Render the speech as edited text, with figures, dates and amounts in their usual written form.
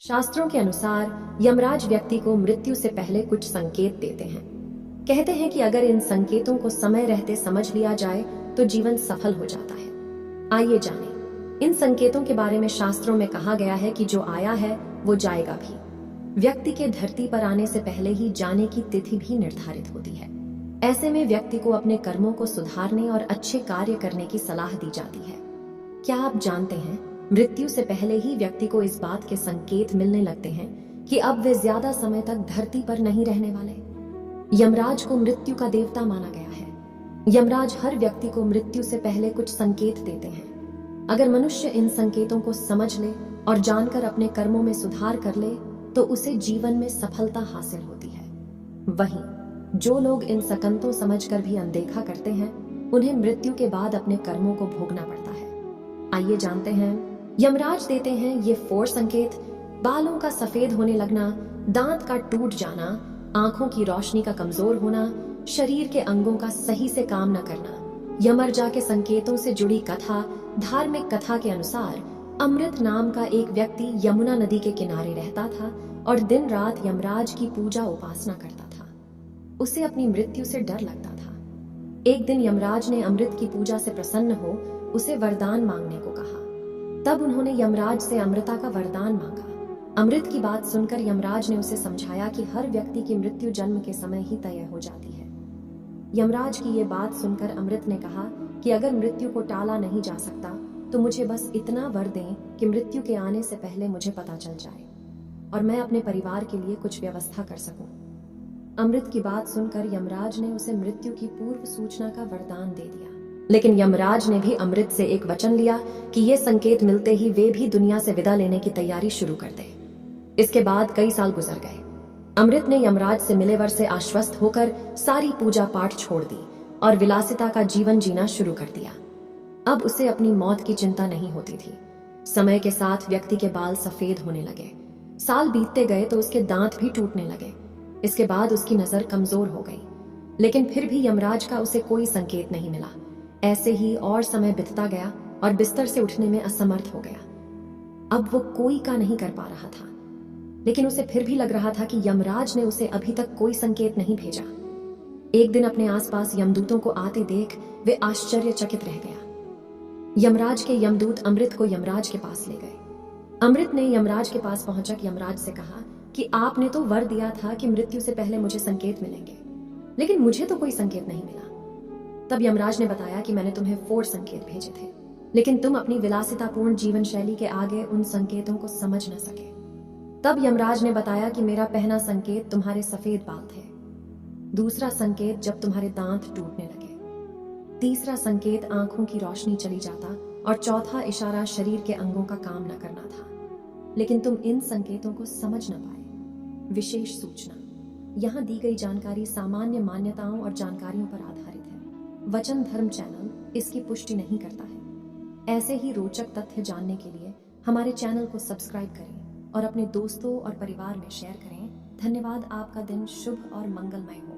शास्त्रों के अनुसार यमराज व्यक्ति को मृत्यु से पहले कुछ संकेत देते हैं। कहते हैं कि अगर इन संकेतों को समय रहते समझ लिया जाए तो जीवन सफल हो जाता है। आइए जानें, इन संकेतों के बारे में शास्त्रों में कहा गया है कि जो आया है वो जाएगा भी। व्यक्ति के धरती पर आने से पहले ही जाने की तिथि भी निर्धारित होती है। ऐसे में व्यक्ति को अपने कर्मों को सुधारने और अच्छे कार्य करने की सलाह दी जाती है। क्या आप जानते हैं, मृत्यु से पहले ही व्यक्ति को इस बात के संकेत मिलने लगते हैं कि अब वे ज्यादा समय तक धरती पर नहीं रहने वाले। यमराज को मृत्यु का देवता माना गया है। यमराज हर व्यक्ति को मृत्यु से पहले कुछ संकेत देते हैं। अगर मनुष्य इन संकेतों को समझ ले और जानकर अपने कर्मों में सुधार कर ले तो उसे जीवन में सफलता हासिल होती है। वहीं जो लोग इन संकेतों समझकर भी अनदेखा करते हैं, उन्हें मृत्यु के बाद अपने कर्मों को भोगना पड़ता है। आइए जानते हैं, यमराज देते हैं ये 4 संकेत: बालों का सफेद होने लगना, दांत का टूट जाना, आंखों की रोशनी का कमजोर होना, शरीर के अंगों का सही से काम न करना। यमराज के संकेतों से जुड़ी कथा। धार्मिक कथा के अनुसार अमृत नाम का एक व्यक्ति यमुना नदी के किनारे रहता था और दिन रात यमराज की पूजा उपासना करता था। उसे अपनी मृत्यु से डर लगता था। एक दिन यमराज ने अमृत की पूजा से प्रसन्न हो उसे वरदान मांगने को कहा। तब उन्होंने यमराज से अमृता का वरदान मांगा। अमृत की बात सुनकर यमराज ने उसे समझाया कि हर व्यक्ति की मृत्यु जन्म के समय ही तय हो जाती है। यमराज की ये बात सुनकर अमृत ने कहा कि अगर मृत्यु को टाला नहीं जा सकता तो मुझे बस इतना वर दें कि मृत्यु के आने से पहले मुझे पता चल जाए और मैं अपने परिवार के लिए कुछ व्यवस्था कर सकूं। अमृत की बात सुनकर यमराज ने उसे मृत्यु की पूर्व सूचना का वरदान दे दिया। लेकिन यमराज ने भी अमृत से एक वचन लिया कि ये संकेत मिलते ही वे भी दुनिया से विदा लेने की तैयारी शुरू कर दे। इसके बाद कई साल गुजर गए। अमृत ने यमराज से मिले वर से आश्वस्त होकर सारी पूजा पाठ छोड़ दी और विलासिता का जीवन जीना शुरू कर दिया। अब उसे अपनी मौत की चिंता नहीं होती थी। समय के साथ व्यक्ति के बाल सफेद होने लगे। साल बीतते गए तो उसके दांत भी टूटने लगे। इसके बाद उसकी नजर कमजोर हो गई। लेकिन फिर भी यमराज का उसे कोई संकेत नहीं मिला। ऐसे ही और समय बीतता गया और बिस्तर से उठने में असमर्थ हो गया। अब वो कोई का नहीं कर पा रहा था, लेकिन उसे फिर भी लग रहा था कि यमराज ने उसे अभी तक कोई संकेत नहीं भेजा। एक दिन अपने आसपास यमदूतों को आते देख वे आश्चर्यचकित रह गया। यमराज के यमदूत अमृत को यमराज के पास ले गए। अमृत ने यमराज के पास पहुंचकर यमराज से कहा कि आपने तो वर दिया था कि मृत्यु से पहले मुझे संकेत मिलेंगे, लेकिन मुझे तो कोई संकेत नहीं मिला। तब यमराज ने बताया कि मैंने तुम्हें 4 संकेत भेजे थे, लेकिन तुम अपनी विलासितापूर्ण जीवन शैली के आगे उन संकेतों को समझ न सके। तब यमराज ने बताया कि मेरा पहला संकेत तुम्हारे सफेद बाल थे, दूसरा संकेत जब तुम्हारे दांत टूटने लगे, तीसरा संकेत आंखों की रोशनी चली जाता और चौथा इशारा शरीर के अंगों का काम न करना था। लेकिन तुम इन संकेतों को समझ न पाए। विशेष सूचना: यहाँ दी गई जानकारी सामान्य मान्यताओं और जानकारियों पर आधारित है। वचन धर्म चैनल इसकी पुष्टि नहीं करता है। ऐसे ही रोचक तथ्य जानने के लिए हमारे चैनल को सब्सक्राइब करें और अपने दोस्तों और परिवार में शेयर करें। धन्यवाद। आपका दिन शुभ और मंगलमय हो।